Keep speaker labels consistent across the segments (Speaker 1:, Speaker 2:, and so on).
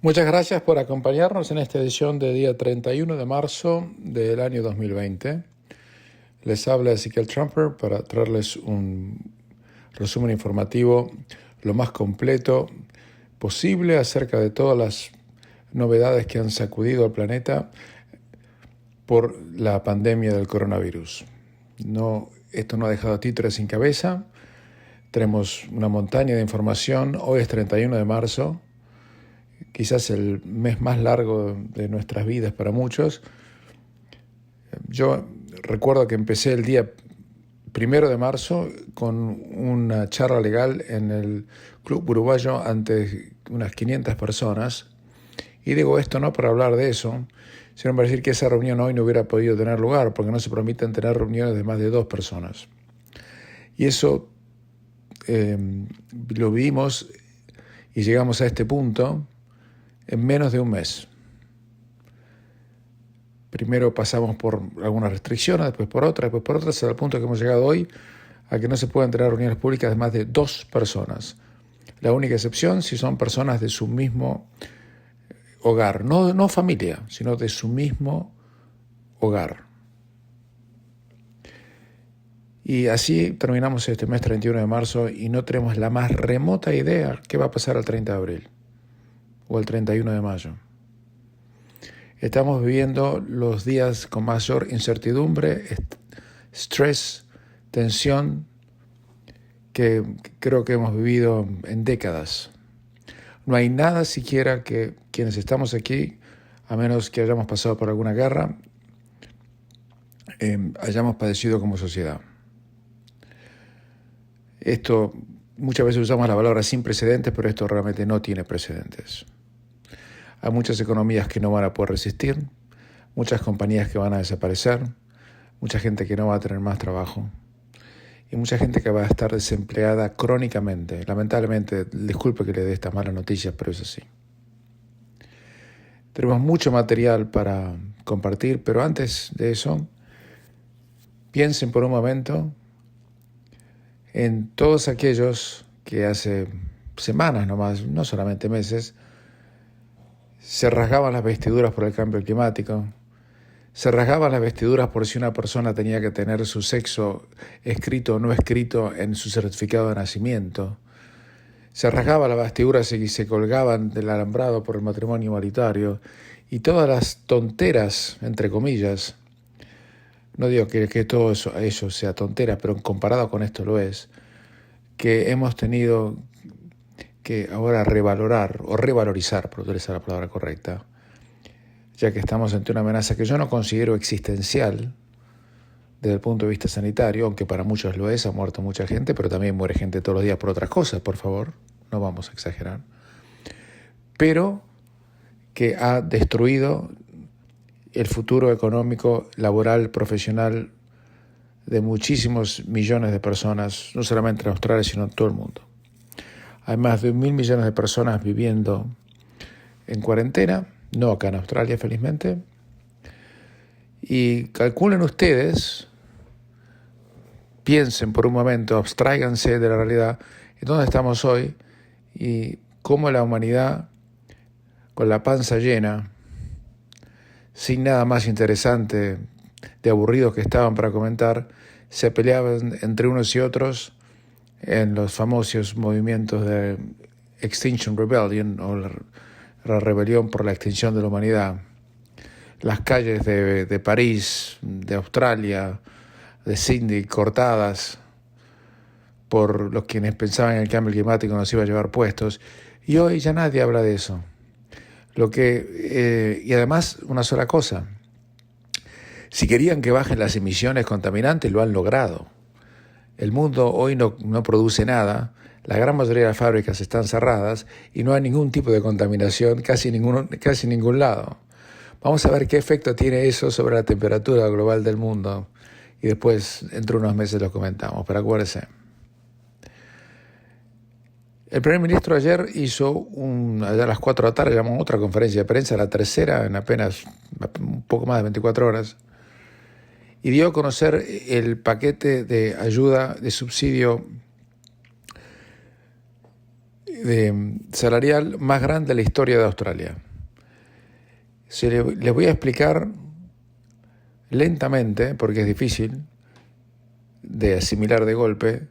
Speaker 1: Muchas gracias por acompañarnos en esta edición de día 31 de marzo del año 2020. Les habla Ezequiel Trumper para traerles un resumen informativo lo más completo posible acerca de todas las novedades que han sacudido al planeta por la pandemia del coronavirus. Esto no ha dejado títeres sin cabeza. Tenemos una montaña de información. Hoy es 31 de marzo. Quizás el mes más largo de nuestras vidas para muchos. Yo recuerdo que empecé el día 1 de marzo con una charla legal en el Club Uruguayo ante unas 500 personas. Y digo esto no para hablar de eso, sino para decir que esa reunión hoy no hubiera podido tener lugar porque no se permiten tener reuniones de más de 2 personas. Y eso lo vimos y llegamos a este punto en menos de un mes. Primero pasamos por algunas restricciones, después por otras, hasta el punto que hemos llegado hoy a que no se pueden tener reuniones públicas de más de 2 personas. La única excepción si son personas de su mismo hogar, no familia, sino de su mismo hogar. Y así terminamos este mes 31 de marzo y no tenemos la más remota idea qué va a pasar el 30 de abril o el 31 de mayo. Estamos viviendo los días con mayor incertidumbre, estrés, tensión que creo que hemos vivido en décadas. No hay nada siquiera que quienes estamos aquí, a menos que hayamos pasado por alguna guerra, hayamos padecido como sociedad. Esto, muchas veces usamos la palabra sin precedentes, pero esto realmente no tiene precedentes. Hay muchas economías que no van a poder resistir, muchas compañías que van a desaparecer, mucha gente que no va a tener más trabajo y mucha gente que va a estar desempleada crónicamente. Lamentablemente, disculpe que le dé estas malas noticias, pero es así. Tenemos mucho material para compartir, pero antes de eso, piensen por un momento en todos aquellos que hace semanas nomás, no solamente meses, se rasgaban las vestiduras por el cambio climático, se rasgaban las vestiduras por si una persona tenía que tener su sexo escrito o no escrito en su certificado de nacimiento, se rasgaban las vestiduras y se colgaban del alambrado por el matrimonio igualitario, y todas las tonteras, entre comillas, no digo que todo eso sea tontera, pero comparado con esto lo es, que hemos tenido que ahora revalorar o revalorizar, por utilizar la palabra correcta, ya que estamos ante una amenaza que yo no considero existencial desde el punto de vista sanitario, aunque para muchos lo es, ha muerto mucha gente, pero también muere gente todos los días por otras cosas, por favor, no vamos a exagerar, pero que ha destruido el futuro económico, laboral, profesional de muchísimos millones de personas, no solamente en Australia, sino en todo el mundo. Hay más de 1.000 millones de personas viviendo en cuarentena, no acá en Australia, felizmente. Y calculen ustedes, piensen por un momento, abstráiganse de la realidad, en dónde estamos hoy y cómo la humanidad, con la panza llena, sin nada más interesante, de aburridos que estaban para comentar, se peleaban entre unos y otros en los famosos movimientos de Extinction Rebellion o la rebelión por la extinción de la humanidad. Las calles de París, de Australia, de Sydney cortadas por los quienes pensaban que el cambio climático nos iba a llevar puestos. Y hoy ya nadie habla de eso. Y además, una sola cosa. Si querían que bajen las emisiones contaminantes, lo han logrado. El mundo hoy no produce nada, la gran mayoría de las fábricas están cerradas y no hay ningún tipo de contaminación casi en ningún lado. Vamos a ver qué efecto tiene eso sobre la temperatura global del mundo y después, entre unos meses, lo comentamos, pero acuérdense. El primer ministro ayer hizo, allá a las 4 de la tarde, llamó otra conferencia de prensa, la tercera en apenas un poco más de 24 horas, y dio a conocer el paquete de ayuda, de subsidio salarial más grande de la historia de Australia. Les voy a explicar lentamente, porque es difícil de asimilar de golpe,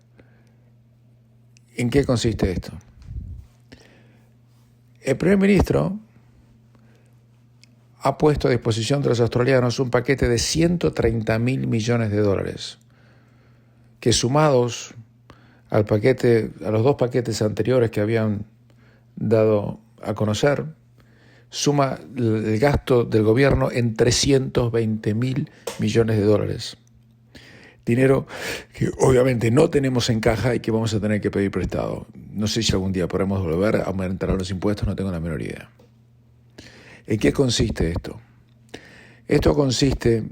Speaker 1: en qué consiste esto. El primer ministro ha puesto a disposición de los australianos un paquete de 130.000 millones de dólares, que sumados a los dos paquetes anteriores que habían dado a conocer, suma el gasto del gobierno en 320.000 millones de dólares. Dinero que obviamente no tenemos en caja y que vamos a tener que pedir prestado. No sé si algún día podremos volver a aumentar los impuestos, no tengo la menor idea. ¿En qué consiste esto? Esto consiste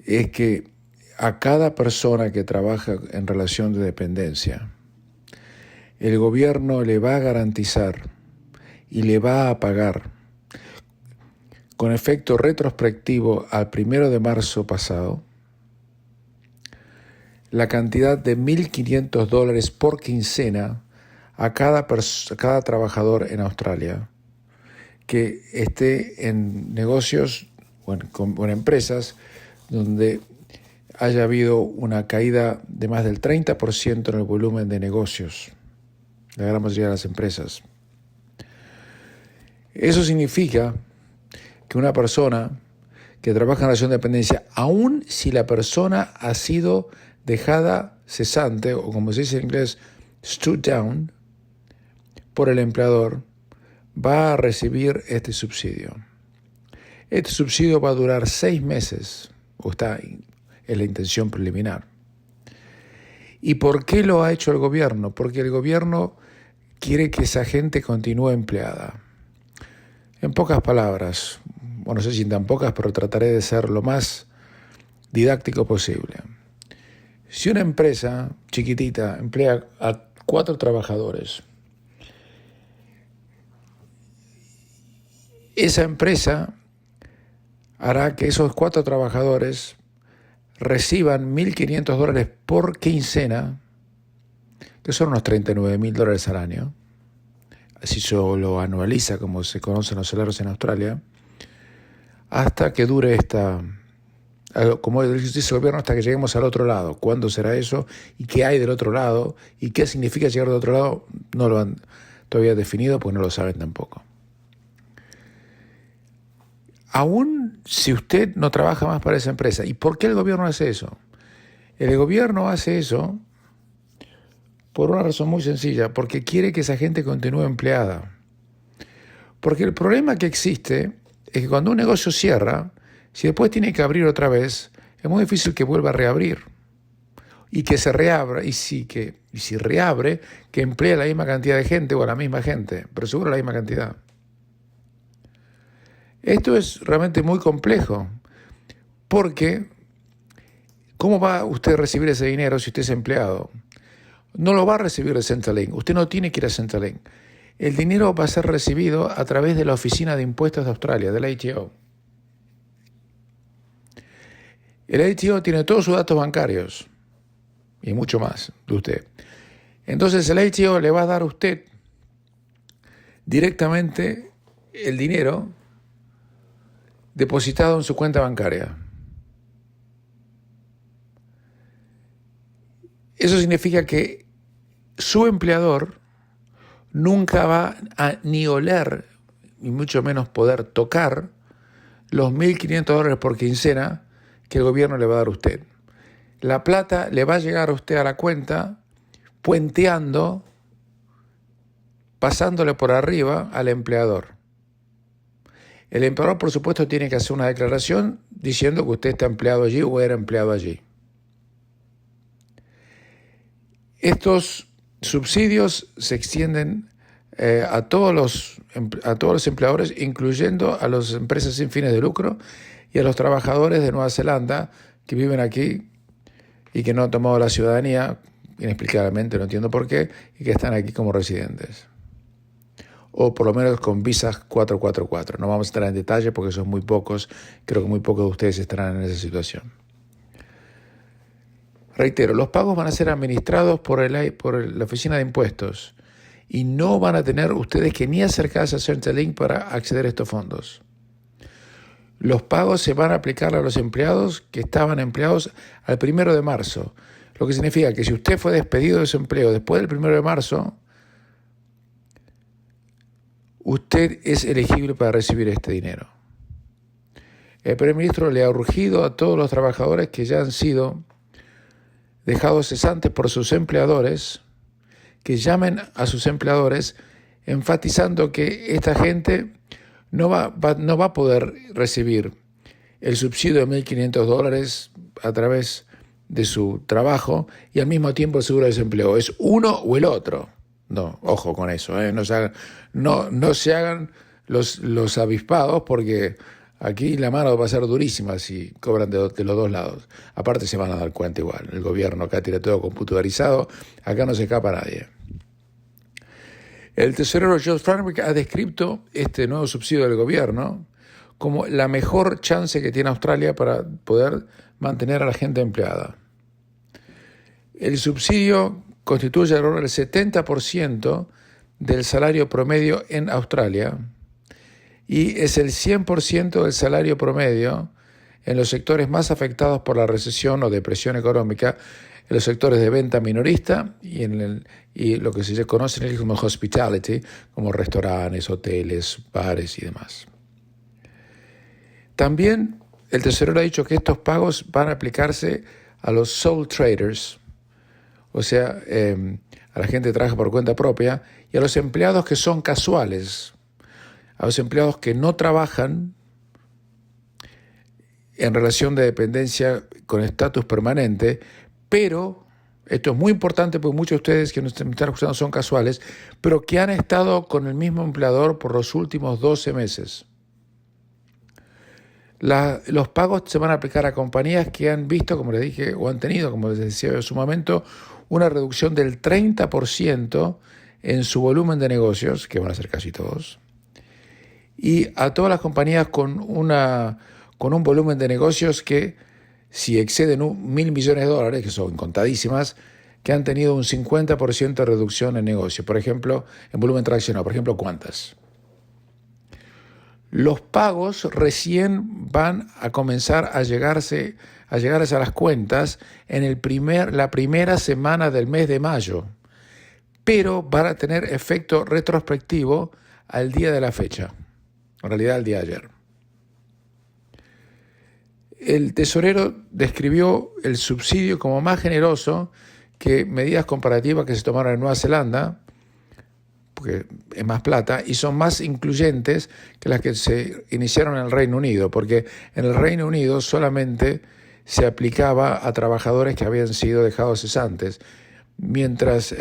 Speaker 1: en que a cada persona que trabaja en relación de dependencia, el gobierno le va a garantizar y le va a pagar con efecto retrospectivo al 1 de marzo pasado la cantidad de $1.500 por quincena a cada trabajador en Australia que esté en negocios o en empresas donde haya habido una caída de más del 30% en el volumen de negocios, la gran mayoría de las empresas. Eso significa que una persona que trabaja en relación de dependencia, aun si la persona ha sido dejada cesante, o como se dice en inglés, stood down, por el empleador, va a recibir este subsidio. Este subsidio va a durar 6 meses, es la intención preliminar. ¿Y por qué lo ha hecho el gobierno? Porque el gobierno quiere que esa gente continúe empleada. En pocas palabras, no sé si tan pocas, pero trataré de ser lo más didáctico posible. Si una empresa chiquitita emplea a 4 trabajadores, esa empresa hará que esos 4 trabajadores reciban $1.500 por quincena, que son unos $39.000 al año. Así se lo anualiza, como se conocen los salarios en Australia, hasta que dure como dice el gobierno, hasta que lleguemos al otro lado. ¿Cuándo será eso? ¿Y qué hay del otro lado? ¿Y qué significa llegar del otro lado? No lo han todavía definido, pues no lo saben tampoco. Aún si usted no trabaja más para esa empresa, ¿y por qué el gobierno hace eso? El gobierno hace eso por una razón muy sencilla, porque quiere que esa gente continúe empleada. Porque el problema que existe es que cuando un negocio cierra, si después tiene que abrir otra vez, es muy difícil que vuelva a reabrir. Y que se reabra, y si reabre, que emplee a la misma cantidad de gente o a la misma gente, pero seguro la misma cantidad. Esto es realmente muy complejo, porque ¿cómo va usted a recibir ese dinero si usted es empleado? No lo va a recibir de Centrelink, usted no tiene que ir a Centrelink. El dinero va a ser recibido a través de la Oficina de Impuestos de Australia, del ATO. El ATO tiene todos sus datos bancarios y mucho más de usted. Entonces el ATO le va a dar a usted directamente el dinero depositado en su cuenta bancaria. Eso significa que su empleador nunca va a ni oler, ni mucho menos poder tocar los $1.500 por quincena que el gobierno le va a dar a usted. La plata le va a llegar a usted a la cuenta puenteando, pasándole por arriba al empleador. El empleador, por supuesto, tiene que hacer una declaración diciendo que usted está empleado allí o era empleado allí. Estos subsidios se extienden a todos los empleadores, incluyendo a las empresas sin fines de lucro y a los trabajadores de Nueva Zelanda que viven aquí y que no han tomado la ciudadanía, inexplicablemente, no entiendo por qué, y que están aquí como residentes. O por lo menos con visas 444. No vamos a entrar en detalle porque son muy pocos. Creo que muy pocos de ustedes estarán en esa situación. Reitero, los pagos van a ser administrados por la Oficina de Impuestos y no van a tener ustedes que ni acercarse a Centrelink para acceder a estos fondos. Los pagos se van a aplicar a los empleados que estaban empleados al 1 de marzo, lo que significa que si usted fue despedido de su empleo después del 1 de marzo, usted es elegible para recibir este dinero. El primer ministro le ha urgido a todos los trabajadores que ya han sido dejados cesantes por sus empleadores, que llamen a sus empleadores enfatizando que esta gente no va a poder recibir el subsidio de $1.500 a través de su trabajo y al mismo tiempo el seguro de desempleo. Es uno o el otro. No, ojo con eso, no se hagan los avispados, porque aquí la mano va a ser durísima si cobran de los dos lados. Aparte se van a dar cuenta igual. El gobierno acá tiene todo computarizado, acá no se escapa nadie. El tesorero Josh Frydenberg ha descrito este nuevo subsidio del gobierno como la mejor chance que tiene Australia para poder mantener a la gente empleada. El subsidio constituye alrededor del 70% del salario promedio en Australia y es el 100% del salario promedio en los sectores más afectados por la recesión o depresión económica, en los sectores de venta minorista y lo que se conoce en el como hospitality, como restaurantes, hoteles, bares y demás. También el tesorero ha dicho que estos pagos van a aplicarse a los sole traders, o sea, a la gente que trabaja por cuenta propia, y a los empleados que son casuales, a los empleados que no trabajan en relación de dependencia con estatus permanente, pero, esto es muy importante porque muchos de ustedes que nos están escuchando son casuales, pero que han estado con el mismo empleador por los últimos 12 meses. Los pagos se van a aplicar a compañías que han visto, como les dije, o han tenido, como les decía en su momento, una reducción del 30% en su volumen de negocios, que van a ser casi todos, y a todas las compañías con un volumen de negocios que, si exceden $1.000 millones, que son contadísimas, que han tenido un 50% de reducción en negocio, por ejemplo, en volumen transaccional, por ejemplo, ¿cuántas? Los pagos recién van a comenzar a llegarse a las cuentas en la primera semana del mes de mayo, pero van a tener efecto retrospectivo al día de la fecha, en realidad al día de ayer. El tesorero describió el subsidio como más generoso que medidas comparativas que se tomaron en Nueva Zelanda, porque es más plata, y son más incluyentes que las que se iniciaron en el Reino Unido, porque en el Reino Unido solamente se aplicaba a trabajadores que habían sido dejados cesantes, mientras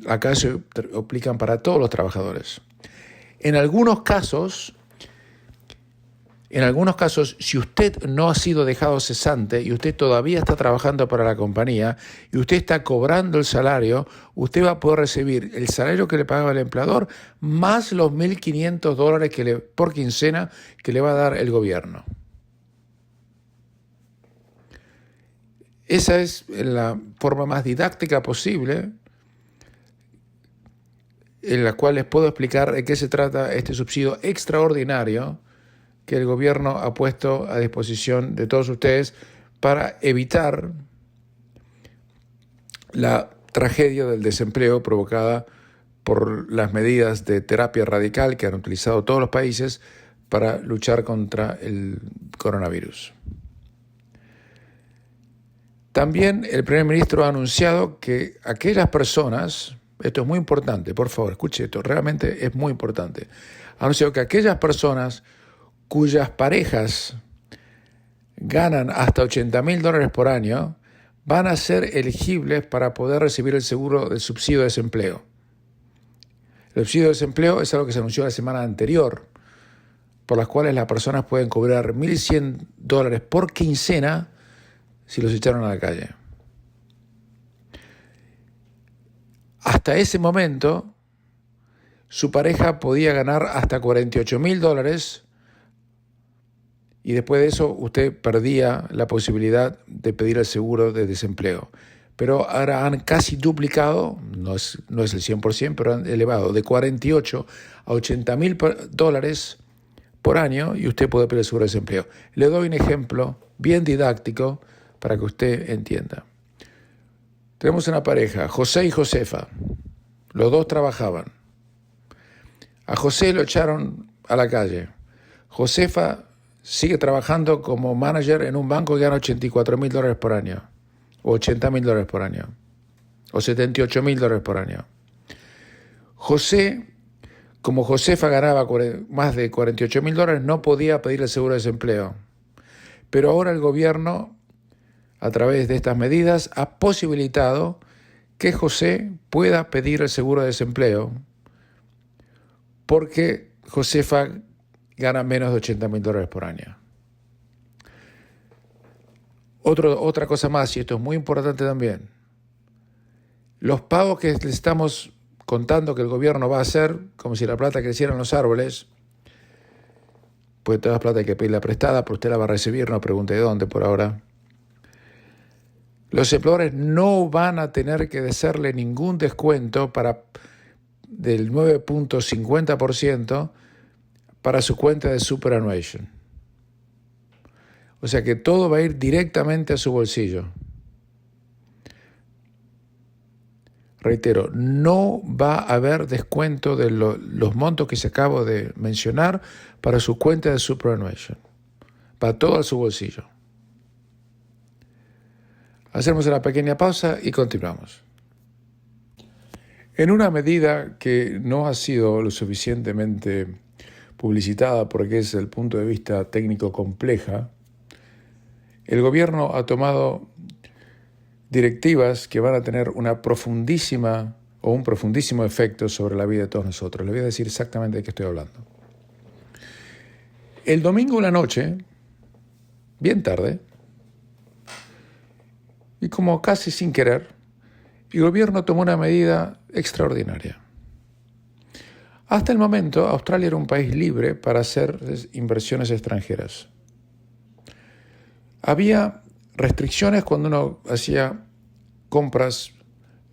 Speaker 1: acá se aplican para todos los trabajadores. En algunos casos, si usted no ha sido dejado cesante y usted todavía está trabajando para la compañía y usted está cobrando el salario, usted va a poder recibir el salario que le pagaba el empleador más los $1.500 por quincena que le va a dar el gobierno. Esa es la forma más didáctica posible en la cual les puedo explicar de qué se trata este subsidio extraordinario que el gobierno ha puesto a disposición de todos ustedes para evitar la tragedia del desempleo provocada por las medidas de terapia radical que han utilizado todos los países para luchar contra el coronavirus. También el primer ministro ha anunciado que aquellas personas, esto es muy importante, por favor, escuche esto, realmente es muy importante, ha anunciado que aquellas personas cuyas parejas ganan hasta $80.000 por año van a ser elegibles para poder recibir el seguro del subsidio de desempleo. El subsidio de desempleo es algo que se anunció la semana anterior, por las cuales las personas pueden cobrar $1.100 por quincena si los echaron a la calle. Hasta ese momento, su pareja podía ganar hasta $48.000 y después de eso usted perdía la posibilidad de pedir el seguro de desempleo. pero ahora han casi duplicado, no es el 100%, pero han elevado de 48 a 80 mil dólares por año y usted puede pedir el seguro de desempleo. Le doy un ejemplo bien didáctico para que usted entienda. Tenemos una pareja, José y Josefa. Los dos trabajaban. A José lo echaron a la calle. Josefa sigue trabajando como manager en un banco que gana 84 mil dólares por año, o 80 mil dólares por año, o 78 mil dólares por año. José, como Josefa ganaba más de 48 mil dólares, no podía pedir el seguro de desempleo. Pero ahora el gobierno, a través de estas medidas, ha posibilitado que José pueda pedir el seguro de desempleo porque Josefa gana menos de 80 mil dólares por año. Otra cosa más, y esto es muy importante también. Los pagos que le estamos contando que el gobierno va a hacer, como si la plata creciera en los árboles, pues toda la plata hay que pedirla prestada, pero usted la va a recibir, no pregunte de dónde por ahora. Los empleadores no van a tener que hacerle ningún descuento del 9.50% para su cuenta de superannuation. O sea que todo va a ir directamente a su bolsillo. Reitero, no va a haber descuento de los montos que se acabo de mencionar para su cuenta de superannuation. Va todo a su bolsillo. Hacemos una pequeña pausa y continuamos. En una medida que no ha sido lo suficientemente publicitada porque es desde el punto de vista técnico compleja, el gobierno ha tomado directivas que van a tener un profundísimo efecto sobre la vida de todos nosotros. Les voy a decir exactamente de qué estoy hablando. El domingo en la noche, bien tarde, y como casi sin querer, el gobierno tomó una medida extraordinaria. Hasta el momento, Australia era un país libre para hacer inversiones extranjeras. Había restricciones cuando uno hacía compras,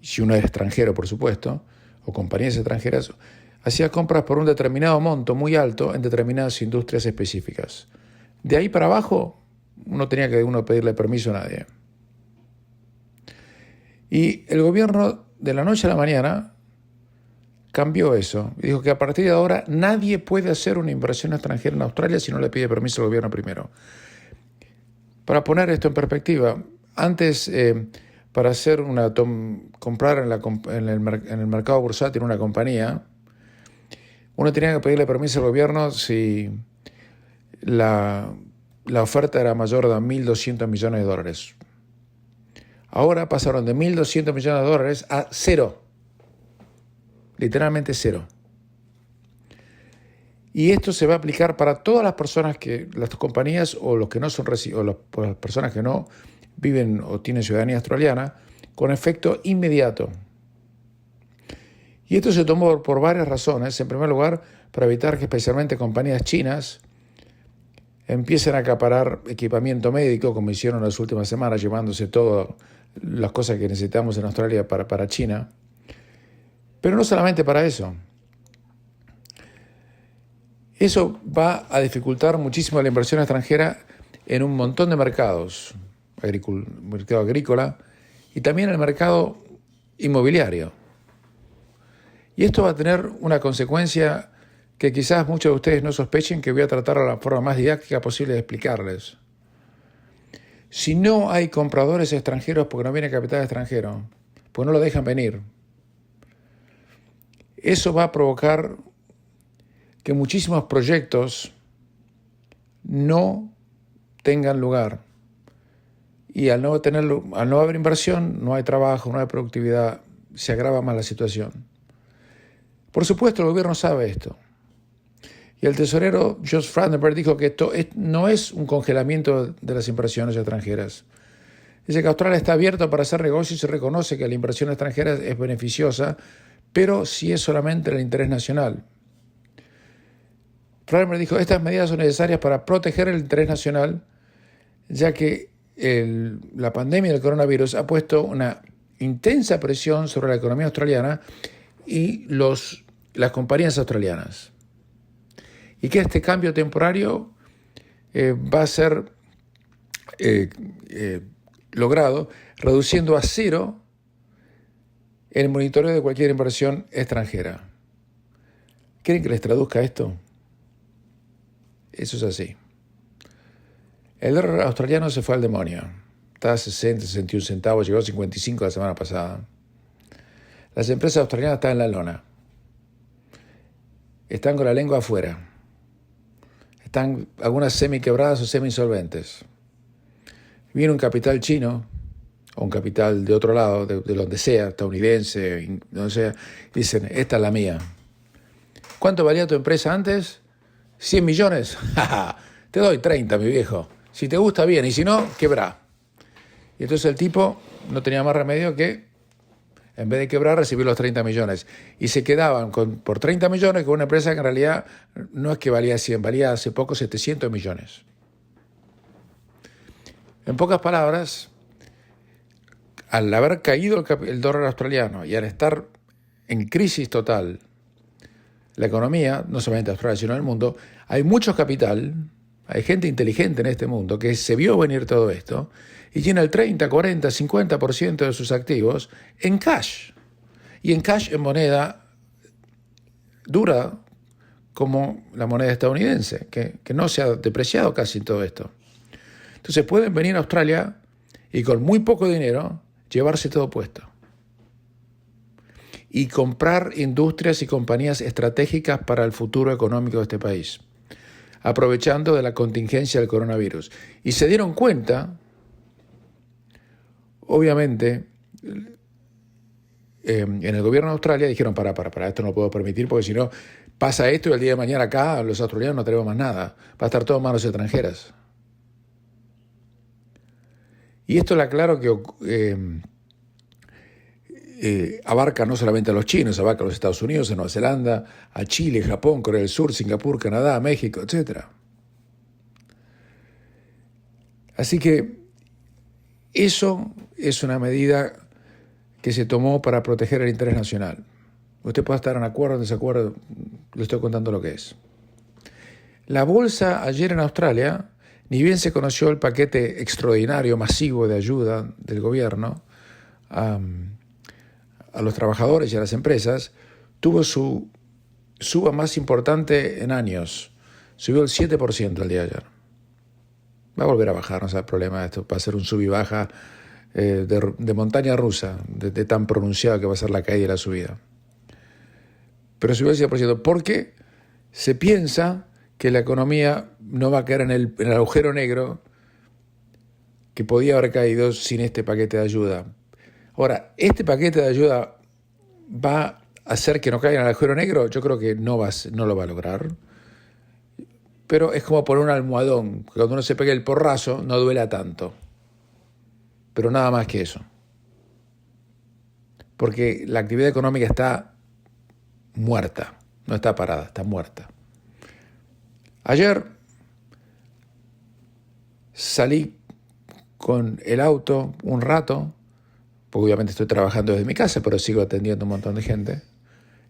Speaker 1: si uno era extranjero, por supuesto, o compañías extranjeras, hacía compras por un determinado monto muy alto en determinadas industrias específicas. De ahí para abajo, no tenía que pedirle permiso a nadie. Y el gobierno, de la noche a la mañana, cambió eso. Y dijo que a partir de ahora nadie puede hacer una inversión extranjera en Australia si no le pide permiso al gobierno primero. Para poner esto en perspectiva, antes para hacer comprar en el mercado bursátil una compañía, uno tenía que pedirle permiso al gobierno si la oferta era mayor de 1.200 millones de dólares. Ahora pasaron de 1.200 millones de dólares a cero. Literalmente cero. Y esto se va a aplicar para todas las personas las compañías o los que no son o las personas que no viven o tienen ciudadanía australiana, con efecto inmediato. Y esto se tomó por varias razones. En primer lugar, para evitar que especialmente compañías chinas empiecen a acaparar equipamiento médico, como hicieron en las últimas semanas, llevándose todas las cosas que necesitamos en Australia para China. Pero no solamente para eso. Eso va a dificultar muchísimo la inversión extranjera en un montón de mercados, mercado agrícola y también el mercado inmobiliario. Y esto va a tener una consecuencia que quizás muchos de ustedes no sospechen, que voy a tratar de la forma más didáctica posible de explicarles. Si no hay compradores extranjeros porque no viene capital extranjero, pues no lo dejan venir, eso va a provocar que muchísimos proyectos no tengan lugar. Y al no haber inversión, no hay trabajo, no hay productividad, se agrava más la situación. Por supuesto, el gobierno sabe esto. Y el tesorero Josh Frydenberg dijo que esto no es un congelamiento de las inversiones extranjeras. Dice que Australia está abierto para hacer negocios y reconoce que la inversión extranjera es beneficiosa, pero si es solamente el interés nacional. Frydenberg dijo, estas medidas son necesarias para proteger el interés nacional, ya que la pandemia del coronavirus ha puesto una intensa presión sobre la economía australiana y las compañías australianas. Y que este cambio temporario va a ser logrado reduciendo a cero el monitoreo de cualquier inversión extranjera. ¿Quieren que les traduzca esto? Eso es así. El dólar australiano se fue al demonio. Estaba a 60, 61 centavos, llegó a 55 la semana pasada. Las empresas australianas están en la lona. Están con la lengua afuera. Están algunas semi-quebradas o semi-insolventes. Viene un capital chino, o un capital de otro lado, de donde sea, estadounidense, donde sea, y dicen, esta es la mía. ¿Cuánto valía tu empresa antes? 100 millones. Te doy 30, mi viejo. Si te gusta, bien, y si no, quebrá. Y entonces el tipo no tenía más remedio que, en vez de quebrar, recibir los 30 millones. Y se quedaban por 30 millones con una empresa que en realidad no es que valía 100, valía hace poco 700 millones. En pocas palabras, al haber caído el dólar australiano y al estar en crisis total la economía, no solamente Australia, sino en el mundo, hay mucho capital, hay gente inteligente en este mundo que se vio venir todo esto y tiene el 30, 40, 50% de sus activos en cash. Y en cash en moneda dura como la moneda estadounidense, que no se ha depreciado casi en todo esto. Entonces pueden venir a Australia y con muy poco dinero llevarse todo puesto. Y comprar industrias y compañías estratégicas para el futuro económico de este país, aprovechando de la contingencia del coronavirus. Y se dieron cuenta, obviamente, en el gobierno de Australia dijeron, para, esto no lo puedo permitir, porque si no pasa esto y el día de mañana acá los australianos no tenemos más nada, va a estar todo en manos extranjeras. Y esto le aclaro que abarca no solamente a los chinos, abarca a los Estados Unidos, a Nueva Zelanda, a Chile, Japón, Corea del Sur, Singapur, Canadá, México, etc. Así que eso es una medida que se tomó para proteger el interés nacional. Usted puede estar en acuerdo o en desacuerdo, le estoy contando lo que es. La bolsa ayer en Australia, ni bien se conoció el paquete extraordinario, masivo de ayuda del gobierno a los trabajadores y a las empresas, tuvo su suba más importante en años. Subió el 7% el día de ayer. Va a volver a bajar, no es el problema. Esto va a ser un sub y baja de montaña rusa, de tan pronunciado que va a ser la caída y la subida. Pero subió el 7%. Porque se piensa que la economía no va a caer en el agujero negro que podía haber caído sin este paquete de ayuda. Ahora, ¿este paquete de ayuda va a hacer que no caiga en el agujero negro? Yo creo que no lo va a lograr. Pero es como poner un almohadón. Cuando uno se pega el porrazo, no duela tanto. Pero nada más que eso. Porque la actividad económica está muerta. No está parada, está muerta. Ayer salí con el auto un rato, porque obviamente estoy trabajando desde mi casa, pero sigo atendiendo un montón de gente.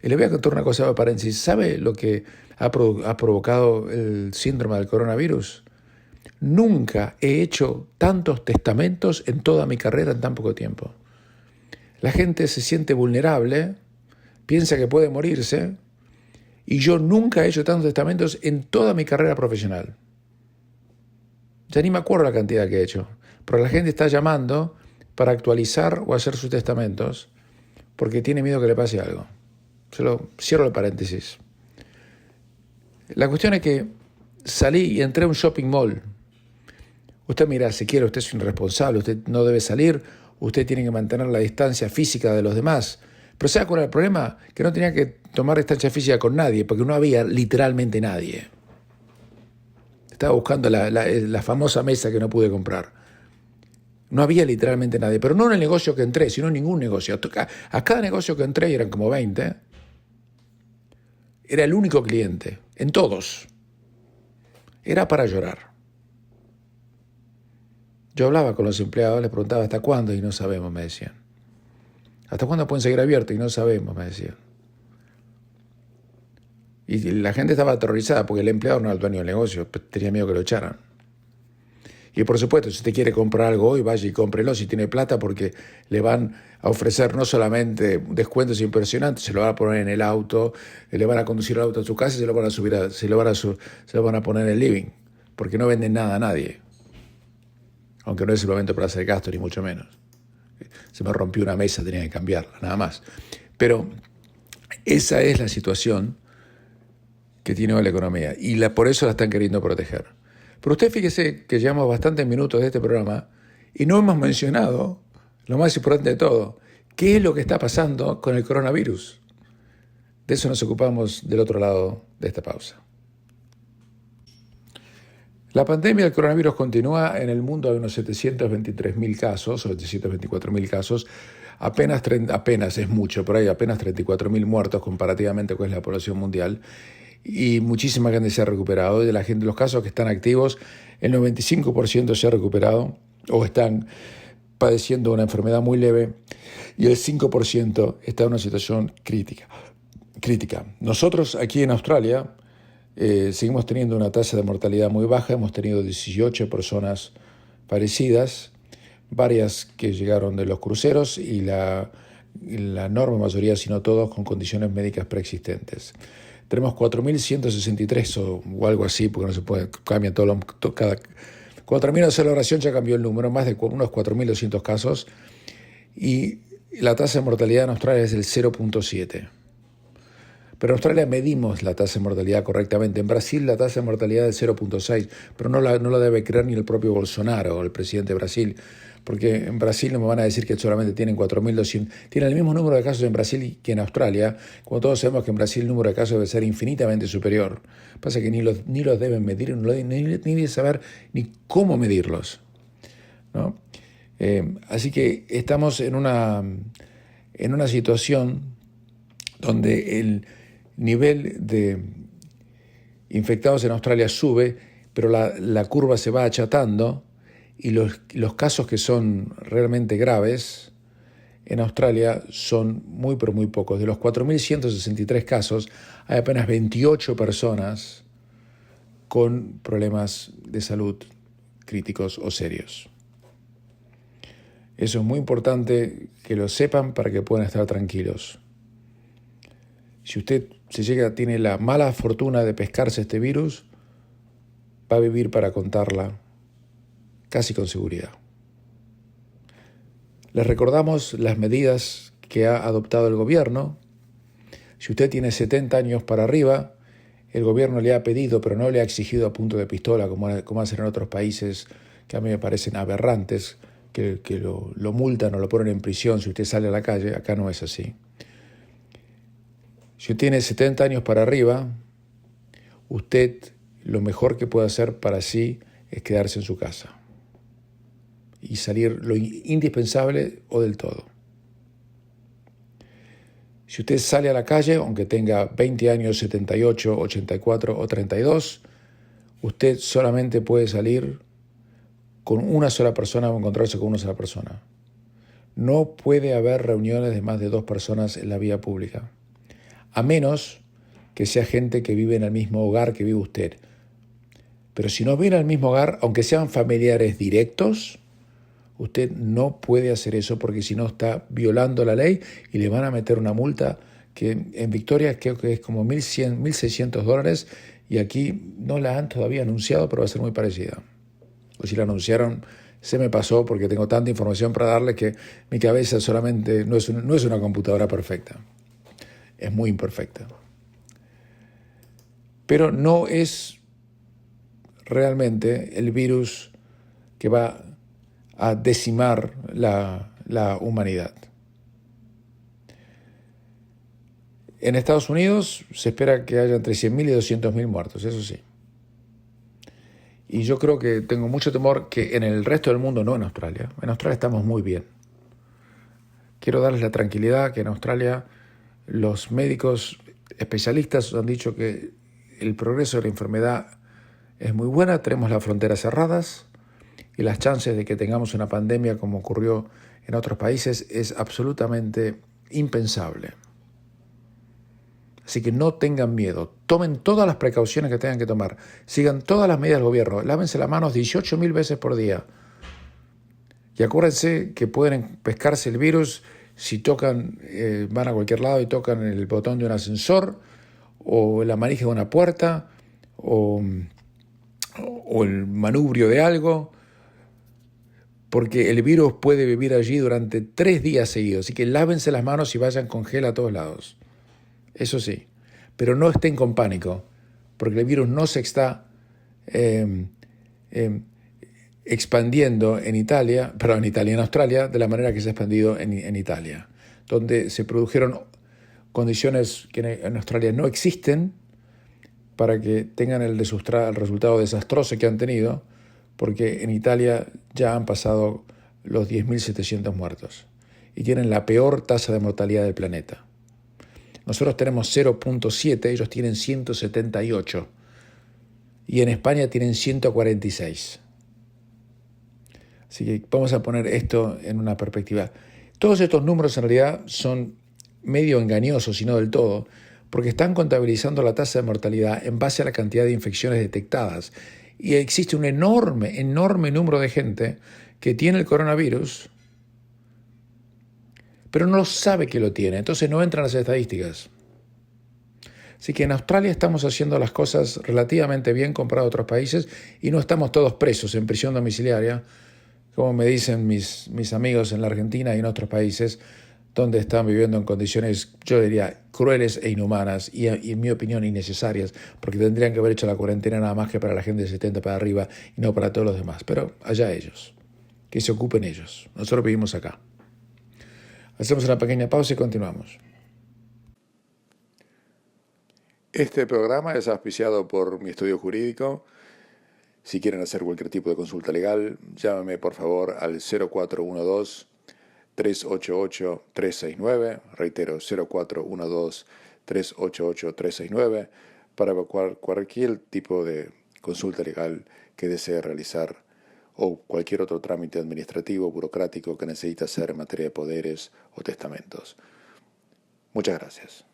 Speaker 1: Y le voy a contar una cosa de paréntesis. ¿Sabe lo que ha provocado el síndrome del coronavirus? Nunca he hecho tantos testamentos en toda mi carrera en tan poco tiempo. La gente se siente vulnerable, piensa que puede morirse, y yo nunca he hecho tantos testamentos en toda mi carrera profesional. Ya ni me acuerdo la cantidad que he hecho, pero la gente está llamando para actualizar o hacer sus testamentos porque tiene miedo que le pase algo. Cierro el paréntesis. La cuestión es que salí y entré a un shopping mall. Usted mira, si quiere, usted es un irresponsable, usted no debe salir, usted tiene que mantener la distancia física de los demás. Pero ¿sabe cuál era el problema? Que no tenía que tomar distancia física con nadie, porque no había literalmente nadie. Estaba buscando la famosa mesa que no pude comprar. No había literalmente nadie, pero no en el negocio que entré, sino en ningún negocio. A cada negocio que entré, y eran como 20, era el único cliente, en todos. Era para llorar. Yo hablaba con los empleados, les preguntaba hasta cuándo y no sabemos, me decían. ¿Hasta cuándo pueden seguir abiertos? Y no sabemos, me decían. Y la gente estaba aterrorizada porque el empleado no era el dueño del negocio, tenía miedo que lo echaran. Y por supuesto, si usted quiere comprar algo hoy, vaya y cómprelo si tiene plata, porque le van a ofrecer no solamente descuentos impresionantes, se lo van a poner en el auto, le van a conducir el auto a su casa y se lo van a subir se lo van a poner en el living, porque no venden nada a nadie. Aunque no es el momento para hacer gasto, ni mucho menos. Se me rompió una mesa, tenía que cambiarla, nada más. Pero esa es la situación que tiene hoy la economía, y por eso la están queriendo proteger. Pero usted fíjese que llevamos bastantes minutos de este programa y no hemos mencionado lo más importante de todo, qué es lo que está pasando con el coronavirus. De eso nos ocupamos del otro lado de esta pausa. La pandemia del coronavirus continúa en el mundo. Hay unos 723.000 casos, o 724.000 casos, apenas es mucho, por ahí apenas 34.000 muertos comparativamente con la población mundial. Y muchísima gente se ha recuperado. De los casos que están activos, el 95% se ha recuperado o están padeciendo una enfermedad muy leve y el 5% está en una situación crítica. Nosotros aquí en Australia seguimos teniendo una tasa de mortalidad muy baja. Hemos tenido 18 personas fallecidas, varias que llegaron de los cruceros y la enorme mayoría, si no todos, con condiciones médicas preexistentes. Tenemos 4.163 o algo así, porque no se puede, cambia cuando termina de hacer la oración ya cambió el número, más de unos 4.200 casos, y la tasa de mortalidad en Australia es del 0.7. Pero en Australia medimos la tasa de mortalidad correctamente. En Brasil la tasa de mortalidad es 0.6, pero no la debe creer ni el propio Bolsonaro, el presidente de Brasil, porque en Brasil no me van a decir que solamente tienen 4.200. Tienen el mismo número de casos en Brasil que en Australia, cuando todos sabemos que en Brasil el número de casos debe ser infinitamente superior. Pasa que ni los deben medir, ni deben saber ni cómo medirlos, ¿no? Así que estamos en una situación donde el nivel de infectados en Australia sube, pero la curva se va achatando y los casos que son realmente graves en Australia son muy, pero muy pocos. De los 4.163 casos, hay apenas 28 personas con problemas de salud críticos o serios. Eso es muy importante que lo sepan para que puedan estar tranquilos. Si usted tiene la mala fortuna de pescarse este virus, va a vivir para contarla casi con seguridad. Les recordamos las medidas que ha adoptado el gobierno. Si usted tiene 70 años para arriba, el gobierno le ha pedido, pero no le ha exigido a punto de pistola, como hacen en otros países, que a mí me parecen aberrantes, que lo multan o lo ponen en prisión si usted sale a la calle. Acá no es así. Si usted tiene 70 años para arriba, usted lo mejor que puede hacer para sí es quedarse en su casa y salir lo indispensable o del todo. Si usted sale a la calle, aunque tenga 20 años, 78, 84 o 32, usted solamente puede salir con una sola persona o encontrarse con una sola persona. No puede haber reuniones de más de 2 personas en la vía pública, a menos que sea gente que vive en el mismo hogar que vive usted. Pero si no vive en el mismo hogar, aunque sean familiares directos, usted no puede hacer eso porque si no está violando la ley y le van a meter una multa que en Victoria creo que es como $1,600 y aquí no la han todavía anunciado, pero va a ser muy parecida. O si la anunciaron, se me pasó porque tengo tanta información para darle que mi cabeza solamente no es una computadora perfecta. Es muy imperfecta. Pero no es realmente el virus que va a decimar la humanidad. En Estados Unidos se espera que haya entre 100.000 y 200.000 muertos, eso sí. Y yo creo que tengo mucho temor que en el resto del mundo, no en Australia. En Australia estamos muy bien. Quiero darles la tranquilidad que en Australia los médicos especialistas han dicho que el progreso de la enfermedad es muy buena. Tenemos las fronteras cerradas, y las chances de que tengamos una pandemia como ocurrió en otros países es absolutamente impensable. Así que no tengan miedo, tomen todas las precauciones que tengan que tomar, sigan todas las medidas del gobierno, lávense las manos 18.000 veces por día. Y acuérdense que pueden pescarse el virus si tocan, van a cualquier lado y tocan el botón de un ascensor, o la manija de una puerta, o el manubrio de algo, porque el virus puede vivir allí durante 3 días seguidos. Así que lávense las manos y vayan con gel a todos lados. Eso sí, pero no estén con pánico, porque el virus no se está expandiendo en Australia, de la manera que se ha expandido en Italia, donde se produjeron condiciones que en Australia no existen para que tengan el resultado desastroso que han tenido, porque en Italia ya han pasado los 10.700 muertos y tienen la peor tasa de mortalidad del planeta. Nosotros tenemos 0.7, ellos tienen 178 y en España tienen 146. Así que vamos a poner esto en una perspectiva. Todos estos números en realidad son medio engañosos, y no del todo, porque están contabilizando la tasa de mortalidad en base a la cantidad de infecciones detectadas. Y existe un enorme número de gente que tiene el coronavirus, pero no sabe que lo tiene, entonces no entran las estadísticas. Así que en Australia estamos haciendo las cosas relativamente bien comparado a otros países y no estamos todos presos en prisión domiciliaria, como me dicen mis amigos en la Argentina y en otros países, donde están viviendo en condiciones, yo diría, crueles e inhumanas y en mi opinión innecesarias, porque tendrían que haber hecho la cuarentena nada más que para la gente de 70 para arriba y no para todos los demás. Pero allá ellos, que se ocupen ellos. Nosotros vivimos acá. Hacemos una pequeña pausa y continuamos. Este programa es auspiciado por mi estudio jurídico. Si quieren hacer cualquier tipo de consulta legal, llámame por favor al 0412-388-369, reitero, 0412-388-369, para evacuar cualquier tipo de consulta legal que desee realizar o cualquier otro trámite administrativo, burocrático que necesite hacer en materia de poderes o testamentos. Muchas gracias.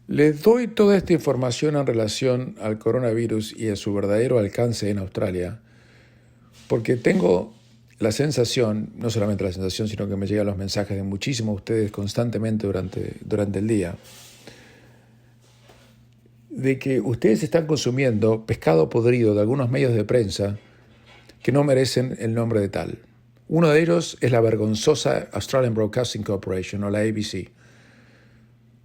Speaker 1: Les doy toda esta información en relación al coronavirus y a su verdadero alcance en Australia, porque tengo la sensación, no solamente la sensación, sino que me llegan los mensajes de muchísimos de ustedes constantemente durante el día, de que ustedes están consumiendo pescado podrido de algunos medios de prensa que no merecen el nombre de tal. Uno de ellos es la vergonzosa Australian Broadcasting Corporation, o la ABC,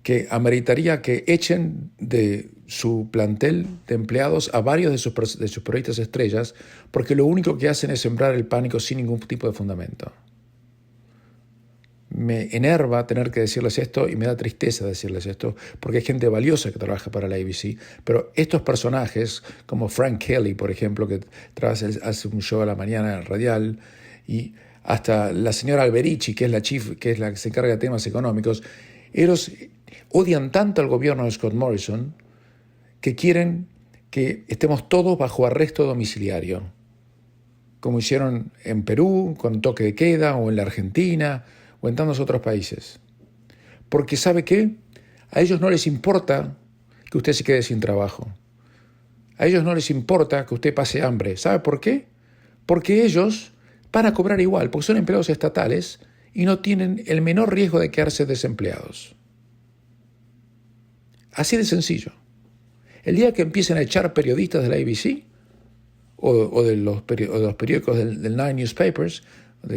Speaker 1: que ameritaría que echen de su plantel de empleados a varios de sus periodistas estrellas, porque lo único que hacen es sembrar el pánico sin ningún tipo de fundamento. Me enerva tener que decirles esto y me da tristeza decirles esto, porque hay gente valiosa que trabaja para la ABC, pero estos personajes, como Frank Kelly, por ejemplo, que hace un show a la mañana radial, y hasta la señora Alberici, que es la que se encarga de temas económicos, ellos odian tanto al gobierno de Scott Morrison que quieren que estemos todos bajo arresto domiciliario, como hicieron en Perú con toque de queda, o en la Argentina, o en tantos otros países. Porque ¿sabe qué? A ellos no les importa que usted se quede sin trabajo. A ellos no les importa que usted pase hambre. ¿Sabe por qué? Porque ellos van a cobrar igual, porque son empleados estatales y no tienen el menor riesgo de quedarse desempleados. Así de sencillo. El día que empiecen a echar periodistas de la ABC o de los periódicos del Nine Newspapers,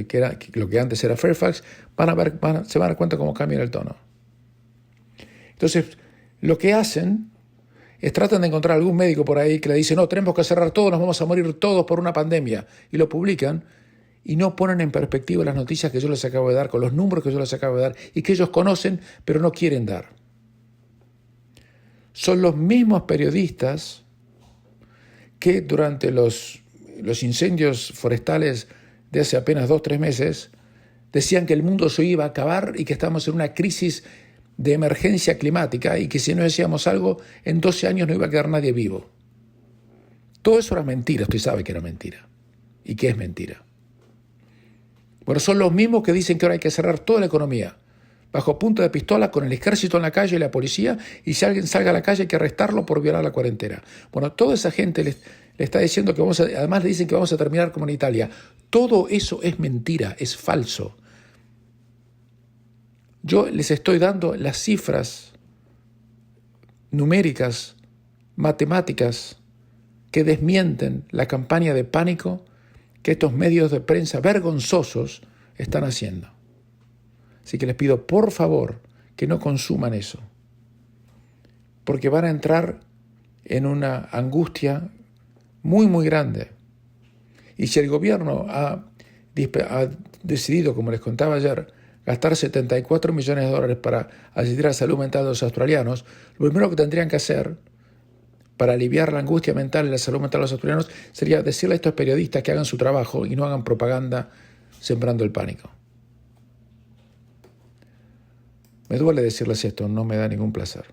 Speaker 1: que era lo que antes era Fairfax, se van a dar cuenta cómo cambian el tono. Entonces, lo que hacen es tratan de encontrar algún médico por ahí que le dice, no, tenemos que cerrar todo, nos vamos a morir todos por una pandemia, y lo publican, y no ponen en perspectiva las noticias que yo les acabo de dar, con los números que yo les acabo de dar, y que ellos conocen, pero no quieren dar. Son los mismos periodistas que durante los incendios forestales de hace apenas 2 o 3 meses decían que el mundo se iba a acabar y que estamos en una crisis de emergencia climática y que si no hacíamos algo, en 12 años no iba a quedar nadie vivo. Todo eso era mentira, usted sabe que era mentira. y que es mentira. Bueno, son los mismos que dicen que ahora hay que cerrar toda la economía, bajo punta de pistola, con el ejército en la calle y la policía, y si alguien salga a la calle hay que arrestarlo por violar la cuarentena. Bueno, toda esa gente le está diciendo que además le dicen que vamos a terminar como en Italia. Todo eso es mentira, es falso. Yo les estoy dando las cifras numéricas, matemáticas, que desmienten la campaña de pánico que estos medios de prensa vergonzosos están haciendo. Así que les pido, por favor, que no consuman eso, porque van a entrar en una angustia muy, muy grande. Y si el gobierno ha decidido, como les contaba ayer, gastar 74 millones de dólares para asistir a la salud mental de los australianos, lo primero que tendrían que hacer para aliviar la angustia mental y la salud mental de los australianos sería decirle a estos periodistas que hagan su trabajo y no hagan propaganda sembrando el pánico. Me duele decirles esto, no me da ningún placer.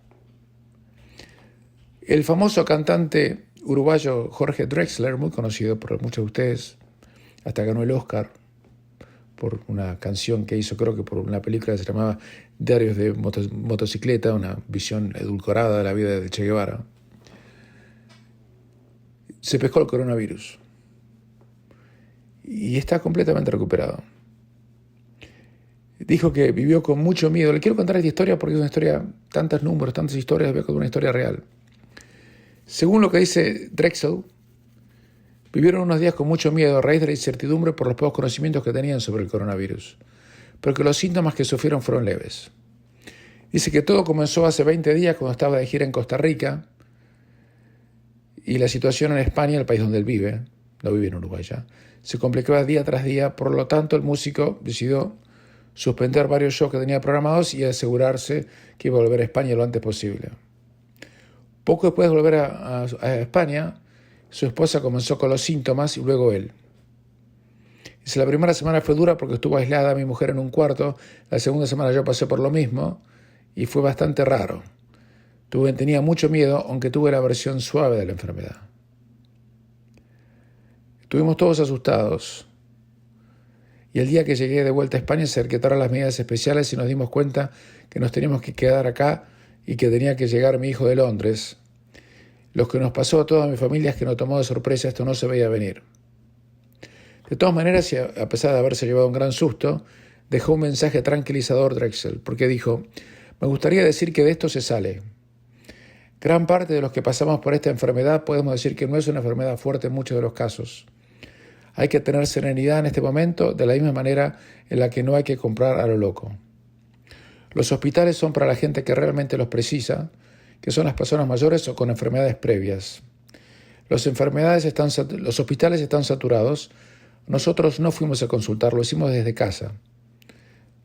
Speaker 1: El famoso cantante uruguayo Jorge Drexler, muy conocido por muchos de ustedes, hasta ganó el Oscar por una canción que hizo, creo que por una película que se llamaba Diarios de Motocicleta, una visión edulcorada de la vida de Che Guevara, se pescó el coronavirus y está completamente recuperado. Dijo que vivió con mucho miedo. Le quiero contar esta historia porque es una historia, tantos números, tantas historias, veo que es una historia real. Según lo que dice Drexel, vivieron unos días con mucho miedo a raíz de la incertidumbre por los pocos conocimientos que tenían sobre el coronavirus, pero que los síntomas que sufrieron fueron leves. Dice que todo comenzó hace 20 días cuando estaba de gira en Costa Rica y la situación en España, el país donde él vive, no vive en Uruguay ya, se complicaba día tras día. Por lo tanto, el músico decidió suspender varios shows que tenía programados y asegurarse que iba a volver a España lo antes posible. Poco después de volver a España, su esposa comenzó con los síntomas y luego él. Dice, la primera semana fue dura porque estuvo aislada mi mujer en un cuarto, la segunda semana yo pasé por lo mismo y fue bastante raro. Tenía mucho miedo, aunque tuve la versión suave de la enfermedad. Estuvimos todos asustados. Y el día que llegué de vuelta a España se decretaron las medidas especiales y nos dimos cuenta que nos teníamos que quedar acá y que tenía que llegar mi hijo de Londres. Lo que nos pasó a toda mi familia es que nos tomó de sorpresa, esto no se veía venir. De todas maneras, y a pesar de haberse llevado un gran susto, dejó un mensaje tranquilizador Drexel, porque dijo, me gustaría decir que de esto se sale. Gran parte de los que pasamos por esta enfermedad podemos decir que no es una enfermedad fuerte en muchos de los casos. Hay que tener serenidad en este momento de la misma manera en la que no hay que comprar a lo loco. Los hospitales son para la gente que realmente los precisa, que son las personas mayores o con enfermedades previas. Los hospitales están saturados. Nosotros no fuimos a consultar, lo hicimos desde casa.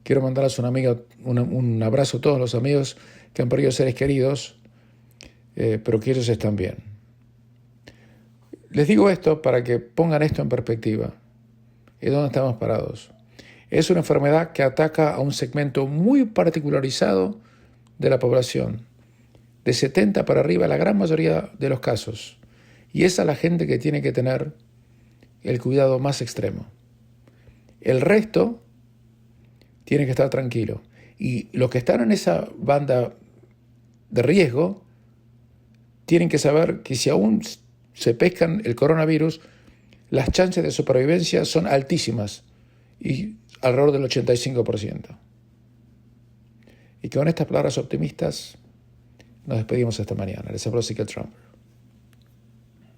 Speaker 1: Quiero mandarles un abrazo a todos los amigos que han perdido seres queridos, pero que ellos están bien. Les digo esto para que pongan esto en perspectiva. ¿Y dónde estamos parados? Es una enfermedad que ataca a un segmento muy particularizado de la población. De 70 para arriba, la gran mayoría de los casos. Y esa es la gente que tiene que tener el cuidado más extremo. El resto tiene que estar tranquilo. Y los que están en esa banda de riesgo tienen que saber que si aún se pescan el coronavirus, las chances de supervivencia son altísimas y alrededor del 85%. Y con estas palabras optimistas nos despedimos esta mañana. Les habló Ezequiel Trump.